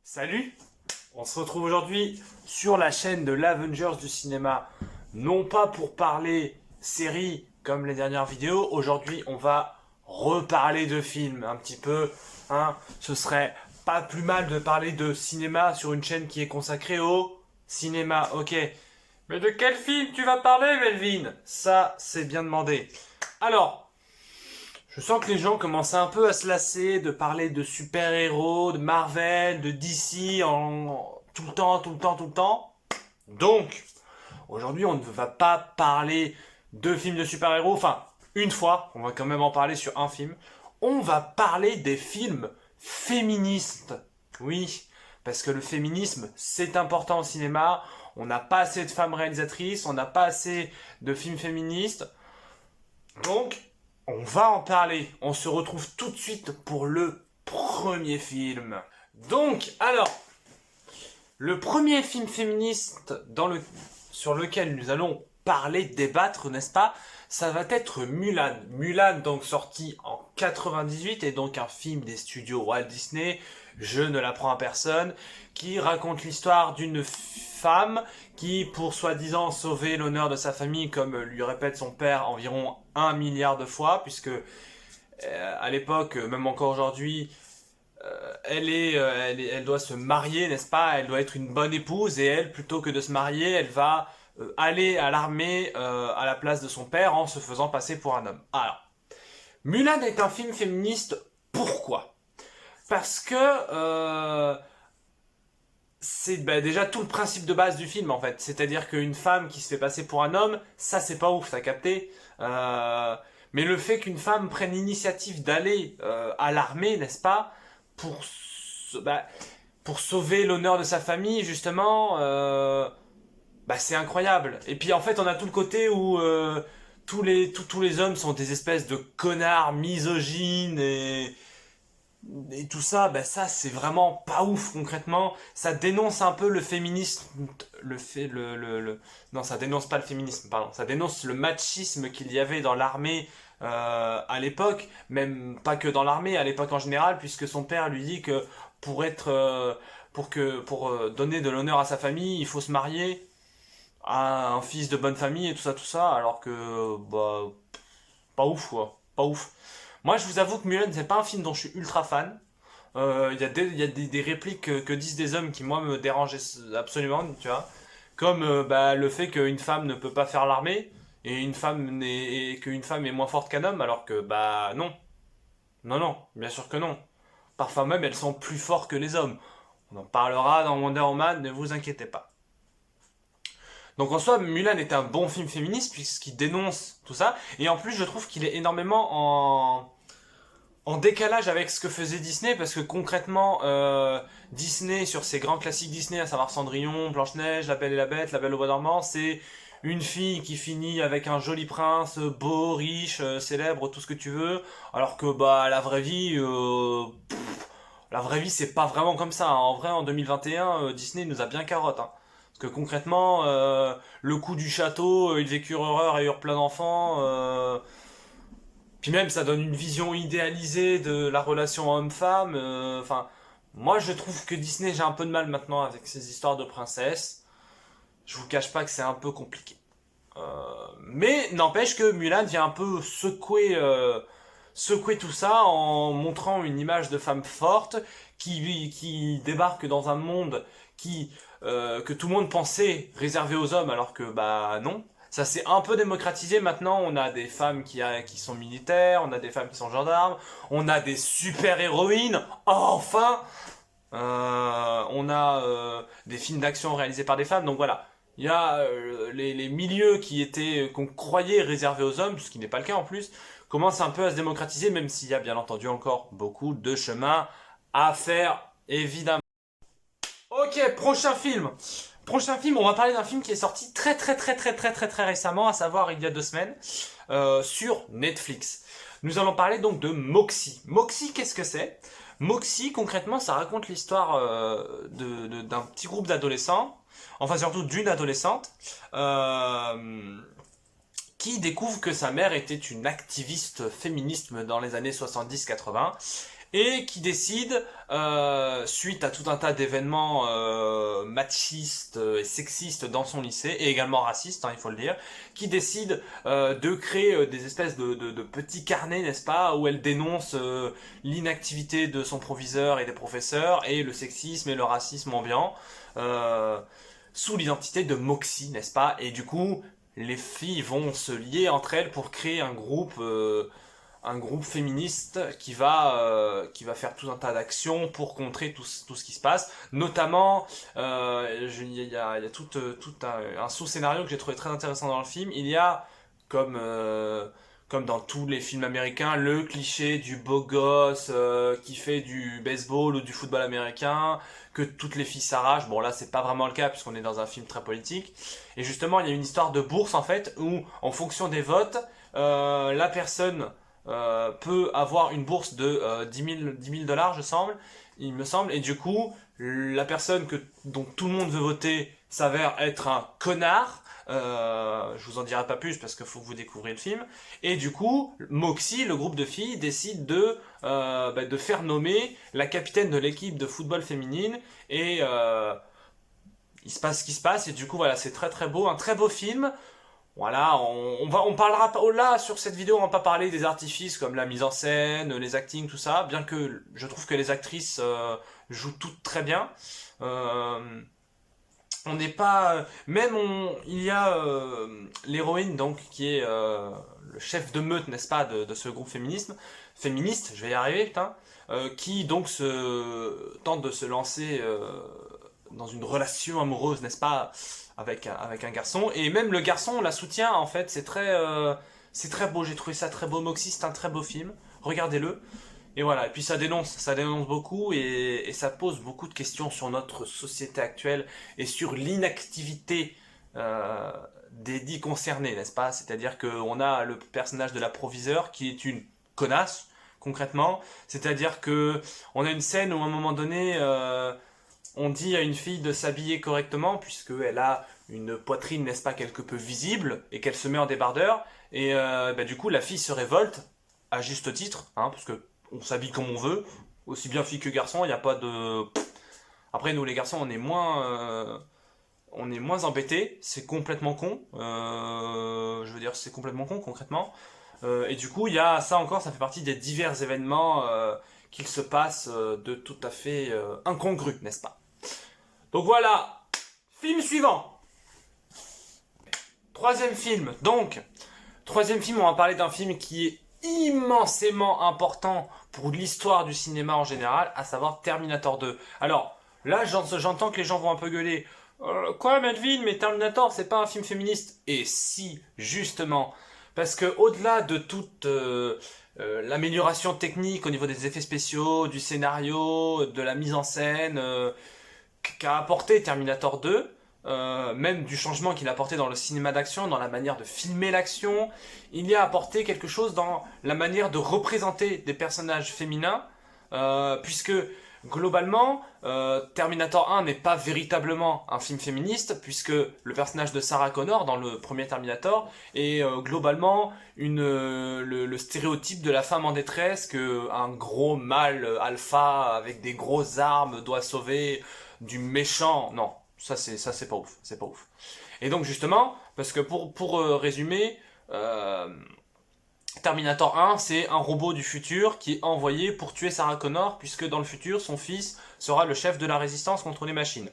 Salut! On se retrouve aujourd'hui sur la chaîne de l'Avengers du cinéma. Non pas pour parler séries comme les dernières vidéos. Aujourd'hui, on va reparler de films un petit peu. Hein. Ce serait pas plus mal de parler de cinéma sur une chaîne qui est consacrée au cinéma. Ok. Mais de quel film tu vas parler, Melvin? Ça, c'est bien demandé. Alors, je sens que les gens commencent un peu à se lasser de parler de super-héros, de Marvel, de DC tout le temps, tout le temps, tout le temps. Donc, aujourd'hui, on ne va pas parler de films de super-héros. Enfin, une fois, on va quand même en parler sur un film. On va parler des films féministes. Oui, parce que le féminisme, c'est important au cinéma. On n'a pas assez de femmes réalisatrices, on n'a pas assez de films féministes. Donc, on va en parler. On se retrouve tout de suite pour le premier film. Donc, alors, le premier film féministe sur lequel nous allons parler, débattre, n'est-ce pas? Ça va être Mulan. Mulan, donc sorti en 98, est donc un film des studios Walt Disney, je ne l'apprends à personne, qui raconte l'histoire d'une femme qui, pour soi-disant sauver l'honneur de sa famille, comme lui répète son père environ 1 milliard de fois, puisque à l'époque, même encore aujourd'hui, elle doit se marier, n'est-ce pas? Elle doit être une bonne épouse et elle, plutôt que de se marier, elle va aller à l'armée à la place de son père en se faisant passer pour un homme. Alors, Mulan est un film féministe. Pourquoi? Parce que c'est déjà tout le principe de base du film en fait. C'est-à-dire qu'une femme qui se fait passer pour un homme, ça c'est pas ouf, t'as capté? Mais le fait qu'une femme prenne l'initiative d'aller à l'armée, n'est-ce pas, pour, pour sauver l'honneur de sa famille, justement, c'est incroyable. Et puis en fait, on a tout le côté où tous les hommes sont des espèces de connards misogynes et tout ça, ça c'est vraiment pas ouf concrètement. Ça dénonce un peu le féminisme, non, ça dénonce pas le féminisme, pardon. Ça dénonce le machisme qu'il y avait dans l'armée à l'époque, même pas que dans l'armée, à l'époque en général, puisque son père lui dit que pour être, donner de l'honneur à sa famille, il faut se marier à un fils de bonne famille et tout ça, alors que pas ouf quoi, pas ouf. Moi, je vous avoue que Mulan, c'est pas un film dont je suis ultra fan. Il y a des répliques que disent des hommes qui, moi, me dérangeaient absolument, tu vois. Comme le fait qu'une femme ne peut pas faire l'armée et qu'une femme est moins forte qu'un homme, alors que, non. Non, non, bien sûr que non. Parfois même, elles sont plus fortes que les hommes. On en parlera dans Wonder Woman, ne vous inquiétez pas. Donc en soi, Mulan est un bon film féministe puisqu'il dénonce tout ça. Et en plus, je trouve qu'il est énormément en décalage avec ce que faisait Disney, parce que concrètement, Disney, sur ses grands classiques Disney, à savoir Cendrillon, Blanche-Neige, La Belle et la Bête, La Belle au Bois dormant, c'est une fille qui finit avec un joli prince, beau, riche, célèbre, tout ce que tu veux, alors que la vraie vie c'est pas vraiment comme ça. Hein. En vrai, en 2021, Disney nous a bien carotte. Hein. Parce que concrètement, le coup du château, ils vécurent heureux et eurent plein d'enfants. Puis même, ça donne une vision idéalisée de la relation homme-femme. Enfin, moi, je trouve que Disney, j'ai un peu de mal maintenant avec ces histoires de princesses. Je vous cache pas que c'est un peu compliqué. Mais n'empêche que Mulan vient un peu secouer tout ça en montrant une image de femme forte qui débarque dans un monde que tout le monde pensait réservé aux hommes, alors que non. Ça s'est un peu démocratisé maintenant. On a des femmes qui sont militaires, on a des femmes qui sont gendarmes, on a des super héroïnes. Enfin, on a des films d'action réalisés par des femmes. Donc voilà, il y a les milieux qu'on croyait réservés aux hommes, ce qui n'est pas le cas en plus, commencent un peu à se démocratiser, même s'il y a bien entendu encore beaucoup de chemin à faire, évidemment. Ok, prochain film. Prochain film, on va parler d'un film qui est sorti très récemment, à savoir il y a 2 semaines, sur Netflix. Nous allons parler donc de Moxie. Moxie, qu'est-ce que c'est? Moxie, concrètement, ça raconte l'histoire d'un petit groupe d'adolescents, enfin surtout d'une adolescente, qui découvre que sa mère était une activiste féministe dans les années 70-80, et qui décide, suite à tout un tas d'événements machistes et sexistes dans son lycée, et également racistes, hein, il faut le dire, qui décide de créer des espèces de petits carnets, n'est-ce pas, où elle dénonce l'inactivité de son proviseur et des professeurs, et le sexisme et le racisme ambiant, sous l'identité de Moxie, n'est-ce pas, et du coup, les filles vont se lier entre elles pour créer un groupe féministe qui va faire tout un tas d'actions pour contrer tout ce qui se passe. Notamment, il y a tout un sous-scénario que j'ai trouvé très intéressant dans le film. Il y a, comme dans tous les films américains, le cliché du beau gosse qui fait du baseball ou du football américain, que toutes les filles s'arrachent. Bon là, c'est pas vraiment le cas puisqu'on est dans un film très politique. Et justement, il y a une histoire de bourse en fait où, en fonction des votes, la personne peut avoir une bourse de 10 000 dollars, il me semble, et du coup, la personne dont tout le monde veut voter s'avère être un connard. Je vous en dirai pas plus parce qu'il faut que vous découvriez le film. Et du coup, Moxie, le groupe de filles, décide de faire nommer la capitaine de l'équipe de football féminine. Et il se passe ce qui se passe. Et du coup, voilà, c'est très très beau, un très beau film. Voilà, on parlera pas là sur cette vidéo, on va pas parler des artifices comme la mise en scène, les actings, tout ça, bien que je trouve que les actrices jouent toutes très bien. On n'est pas, il y a l'héroïne donc qui est le chef de meute, n'est-ce pas, de ce groupe féministe, je vais y arriver, putain, qui donc tente de se lancer dans une relation amoureuse, n'est-ce pas, avec un garçon. Et même le garçon la soutient, en fait. C'est très beau. J'ai trouvé ça très beau. Moxie, c'est un très beau film. Regardez-le. Et voilà. Et puis ça dénonce beaucoup et ça pose beaucoup de questions sur notre société actuelle et sur l'inactivité des dits concernés, n'est-ce pas? C'est-à-dire qu'on a le personnage de la proviseure qui est une connasse, concrètement. C'est-à-dire que on a une scène où à un moment donné, on dit à une fille de s'habiller correctement puisqu'elle a une poitrine, n'est-ce pas, quelque peu visible et qu'elle se met en débardeur. Et du coup, la fille se révolte, à juste titre, hein, parce que on s'habille comme on veut, aussi bien fille que garçon, il n'y a pas de... Après, nous les garçons, on est moins embêtés, c'est complètement con. Je veux dire, c'est complètement con, concrètement. Et du coup, il y a ça encore, ça fait partie des divers événements qu'il se passe de tout à fait incongrus, n'est-ce pas? Donc voilà, film suivant. Troisième film, on va parler d'un film qui est immensément important pour l'histoire du cinéma en général, à savoir Terminator 2. Alors, là, j'entends que les gens vont un peu gueuler. Quoi, Melvin, mais Terminator, c'est pas un film féministe? Et si, justement, parce que au-delà de toute l'amélioration technique au niveau des effets spéciaux, du scénario, de la mise en scène qu'a apporté Terminator 2, même du changement qu'il a apporté dans le cinéma d'action, dans la manière de filmer l'action, il y a apporté quelque chose dans la manière de représenter des personnages féminins, puisque globalement, Terminator 1 n'est pas véritablement un film féministe, puisque le personnage de Sarah Connor dans le premier Terminator est globalement le stéréotype de la femme en détresse que un gros mâle alpha avec des grosses armes doit sauver du méchant. Non, ça c'est pas ouf, c'est pas ouf. Et donc justement, parce que pour résumer, Terminator 1, c'est un robot du futur qui est envoyé pour tuer Sarah Connor, puisque dans le futur, son fils sera le chef de la résistance contre les machines.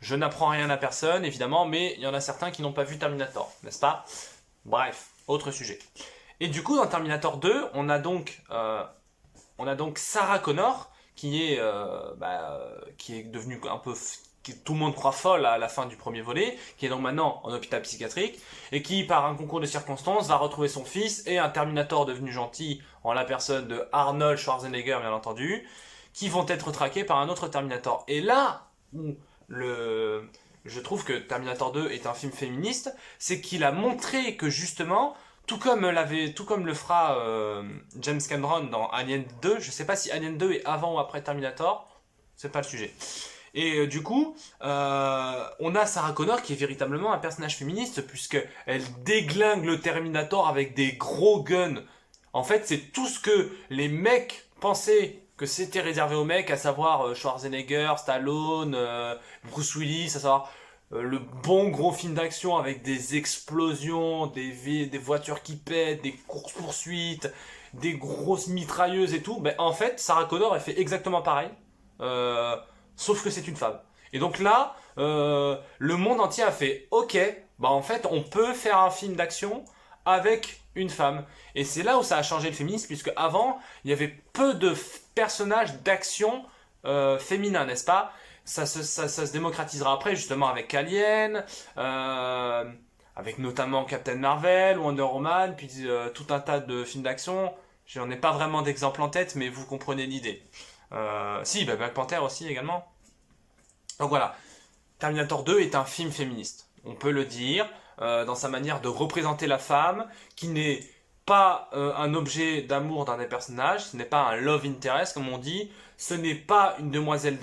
Je n'apprends rien à personne, évidemment, mais il y en a certains qui n'ont pas vu Terminator, n'est-ce pas? Bref, autre sujet. Et du coup, dans Terminator 2, on a donc Sarah Connor, qui est devenue un peu... tout le monde croit folle à la fin du premier volet, qui est donc maintenant en hôpital psychiatrique, et qui, par un concours de circonstances, va retrouver son fils et un Terminator devenu gentil, en la personne de Arnold Schwarzenegger, bien entendu, qui vont être traqués par un autre Terminator. Et là où je trouve que Terminator 2 est un film féministe, c'est qu'il a montré que justement, tout comme le fera James Cameron dans Alien 2, je sais pas si Alien 2 est avant ou après Terminator, c'est pas le sujet. Et du coup, on a Sarah Connor qui est véritablement un personnage féministe puisqu'elle déglingue le Terminator avec des gros guns. En fait, c'est tout ce que les mecs pensaient que c'était réservé aux mecs, à savoir Schwarzenegger, Stallone, Bruce Willis, à savoir le bon gros film d'action avec des explosions, des voitures qui pètent, des courses-poursuites, des grosses mitrailleuses et tout. Ben, en fait, Sarah Connor, elle fait exactement pareil, euh, sauf que c'est une femme. Et donc là, le monde entier a fait ok, bah en fait, on peut faire un film d'action avec une femme. Et c'est là où ça a changé le féminisme, puisque avant, il y avait peu de personnages d'action féminins, n'est-ce pas? Ça se démocratisera après, justement, avec Alien, avec notamment Captain Marvel, Wonder Woman, puis tout un tas de films d'action. J'en ai pas vraiment d'exemple en tête, mais vous comprenez l'idée. Si, bah, Black Panther aussi également. Donc voilà, Terminator 2 est un film féministe. On peut le dire, dans sa manière de représenter la femme, qui n'est pas un objet d'amour d'un des personnages, ce n'est pas un love interest comme on dit, ce n'est pas une demoiselle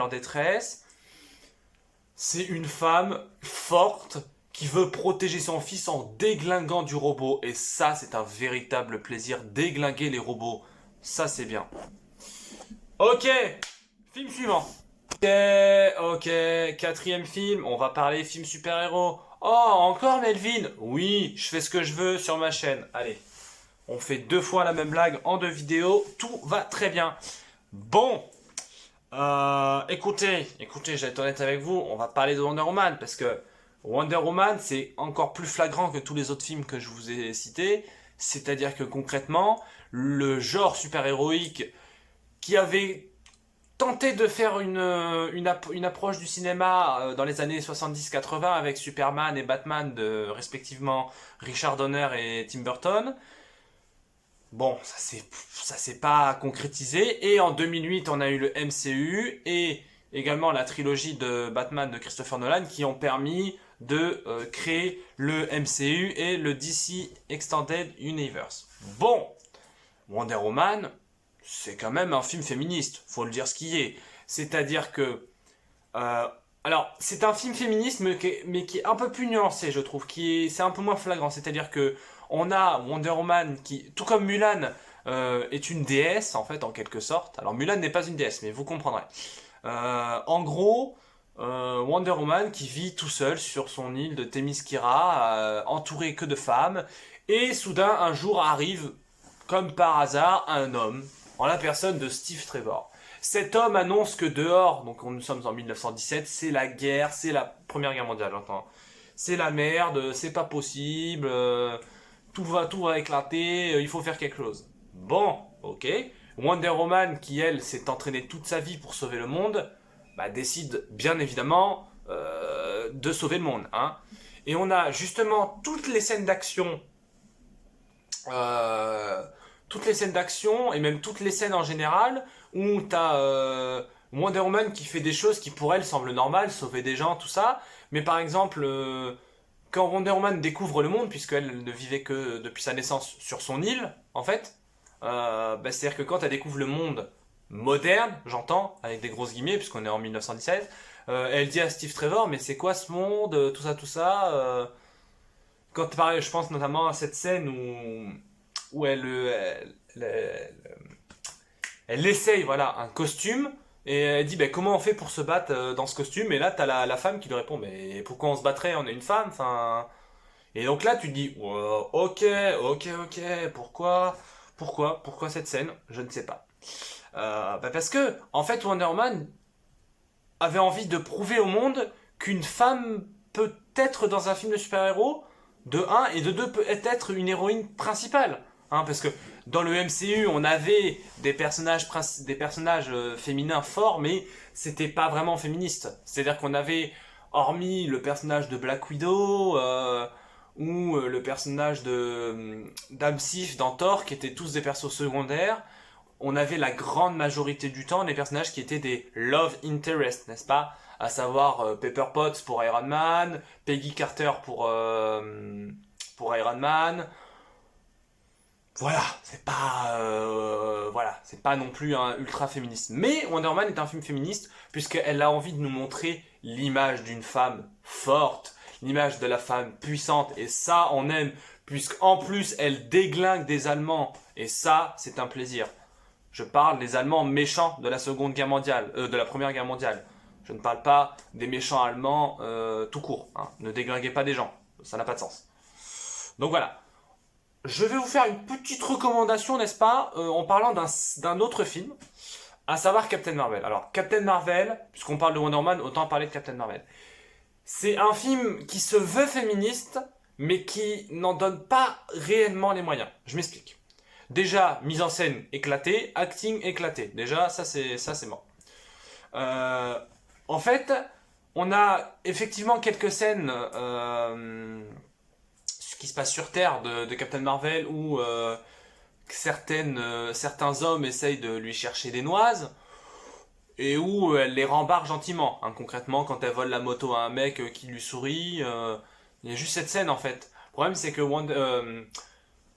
en détresse, c'est une femme forte qui veut protéger son fils en déglinguant du robot. Et ça, c'est un véritable plaisir, déglinguer les robots. Ça, c'est bien. Ok, film suivant. Ok, quatrième film, on va parler film super-héros. Oh, encore Melvin? Oui, je fais ce que je veux sur ma chaîne. Allez, on fait 2 fois la même blague en 2 vidéos, tout va très bien. Bon, écoutez, je vais être honnête avec vous, on va parler de Wonder Woman, parce que Wonder Woman, c'est encore plus flagrant que tous les autres films que je vous ai cités, c'est-à-dire que concrètement, le genre super-héroïque qui avait tenté de faire une approche du cinéma dans les années 70-80 avec Superman et Batman de respectivement Richard Donner et Tim Burton. Bon, ça s'est pas concrétisé. Et en 2008, on a eu le MCU et également la trilogie de Batman de Christopher Nolan qui ont permis de créer le MCU et le DC Extended Universe. Bon, Wonder Woman, c'est quand même un film féministe, faut le dire ce qui est. C'est-à-dire que... alors, c'est un film féministe, mais qui est un peu plus nuancé, je trouve. C'est un peu moins flagrant. C'est-à-dire que on a Wonder Woman qui, tout comme Mulan, est une déesse, en fait, en quelque sorte. Alors, Mulan n'est pas une déesse, mais vous comprendrez. En gros, Wonder Woman qui vit tout seul sur son île de Themyscira, entouré que de femmes. Et soudain, un jour arrive, comme par hasard, un homme en la personne de Steve Trevor. Cet homme annonce que dehors, donc nous sommes en 1917, c'est la guerre, c'est la Première Guerre mondiale, j'entends. C'est la merde, c'est pas possible, tout va éclater, il faut faire quelque chose. Bon, ok. Wonder Woman, qui elle s'est entraînée toute sa vie pour sauver le monde, bah, décide bien évidemment de sauver le monde. Hein. Et on a justement toutes les scènes d'action et même toutes les scènes en général où t'as Wonder Woman qui fait des choses qui pour elle semblent normales, sauver des gens, tout ça. Mais par exemple, quand Wonder Woman découvre le monde, puisqu'elle ne vivait que depuis sa naissance sur son île, en fait, bah, c'est-à-dire que quand elle découvre le monde moderne, j'entends, avec des grosses guillemets, puisqu'on est en 1917, elle dit à Steve Trevor, mais c'est quoi ce monde, tout ça, quand je pense notamment à cette scène où elle essaye voilà, un costume et elle dit bah, comment on fait pour se battre dans ce costume et là t'as la femme qui lui répond mais pourquoi on se battrait, on est une femme enfin et donc là tu te dis oh, ok pourquoi cette scène je ne sais pas bah parce que en fait Wonder Woman avait envie de prouver au monde qu'une femme peut être dans un film de super-héros de un et de deux peut être une héroïne principale. Hein, parce que dans le MCU, on avait des personnages féminins forts, mais c'était pas vraiment féministe. C'est-à-dire qu'on avait, hormis le personnage de Black Widow ou le personnage d'Am Sif dans Thor, qui étaient tous des persos secondaires, on avait la grande majorité du temps des personnages qui étaient des love interest, n'est-ce pas? À savoir Pepper Potts pour Iron Man, Peggy Carter pour Iron Man. Voilà, c'est pas non plus un ultra féministe. Mais Wonder Woman est un film féministe puisqu'elle a envie de nous montrer l'image d'une femme forte, l'image de la femme puissante et ça on aime puisqu'en plus elle déglingue des Allemands et ça c'est un plaisir. Je parle des Allemands méchants de la Seconde Guerre mondiale, de la Première Guerre mondiale. Je ne parle pas des méchants allemands tout court. Hein. Ne déglinguez pas des gens, ça n'a pas de sens. Donc voilà. Je vais vous faire une petite recommandation, n'est-ce pas, en parlant d'un autre film, à savoir Captain Marvel. Alors, Captain Marvel, puisqu'on parle de Wonder Woman, autant parler de Captain Marvel. C'est un film qui se veut féministe, mais qui n'en donne pas réellement les moyens. Je m'explique. Déjà, mise en scène éclatée, acting éclaté. Déjà, ça c'est mort. En fait, on a effectivement quelques scènes qui se passe sur Terre de Captain Marvel où certains hommes essayent de lui chercher des noises et où elle les rembarre gentiment. Hein, concrètement, quand elle vole la moto à un mec qui lui sourit, il y a juste cette scène en fait. Le problème c'est que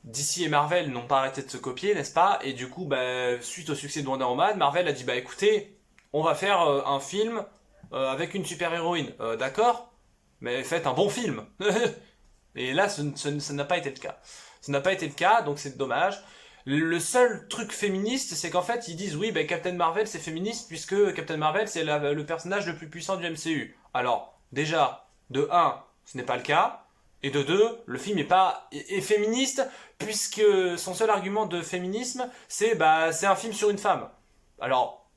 DC et Marvel n'ont pas arrêté de se copier, n'est-ce pas? Et du coup, bah, suite au succès de Wonder Woman, Marvel a dit bah écoutez, on va faire un film avec une super-héroïne. D'accord? Mais faites un bon film. Et là, ça n'a pas été le cas. Ça n'a pas été le cas, donc c'est dommage. Le seul truc féministe, c'est qu'en fait, ils disent oui, ben Captain Marvel c'est féministe puisque Captain Marvel c'est le personnage le plus puissant du MCU. Alors, déjà, de 1, ce n'est pas le cas. Et de 2, le film est féministe puisque son seul argument de féminisme, c'est bah c'est un film sur une femme. Alors,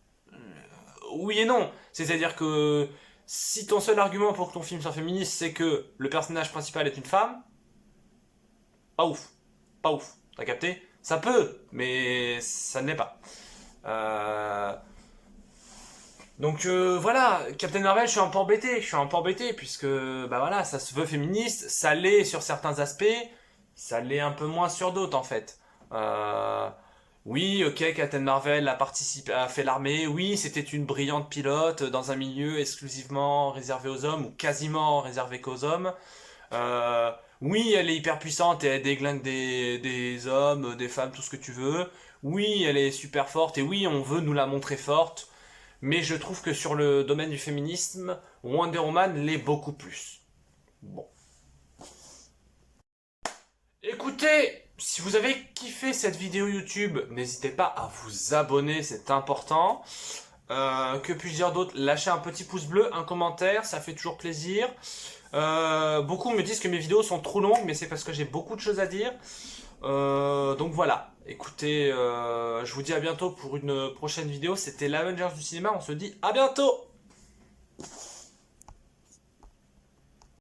oui et non. C'est-à-dire que si ton seul argument pour que ton film soit féministe, c'est que le personnage principal est une femme, pas ouf. Pas ouf. T'as capté? Ça peut, mais ça ne l'est pas. Donc voilà, Captain Marvel, je suis un peu embêté. Je suis un peu embêté puisque bah voilà, ça se veut féministe, ça l'est sur certains aspects, ça l'est un peu moins sur d'autres en fait. Oui, ok, Captain Marvel a participé, a fait l'armée. Oui, c'était une brillante pilote dans un milieu exclusivement réservé aux hommes ou quasiment réservé qu'aux hommes. Euh, oui, elle est hyper puissante et elle déglingue des hommes, des femmes, tout ce que tu veux. Oui, elle est super forte et oui, on veut nous la montrer forte. Mais je trouve que sur le domaine du féminisme, Wonder Woman l'est beaucoup plus. Bon. Écoutez, si vous avez kiffé cette vidéo YouTube, n'hésitez pas à vous abonner, c'est important. Que puis-je dire d'autre? Lâchez un petit pouce bleu, un commentaire, ça fait toujours plaisir. Beaucoup me disent que mes vidéos sont trop longues, mais c'est parce que j'ai beaucoup de choses à dire. Donc voilà, écoutez, je vous dis à bientôt pour une prochaine vidéo. C'était l'Avengers du cinéma, on se dit à bientôt!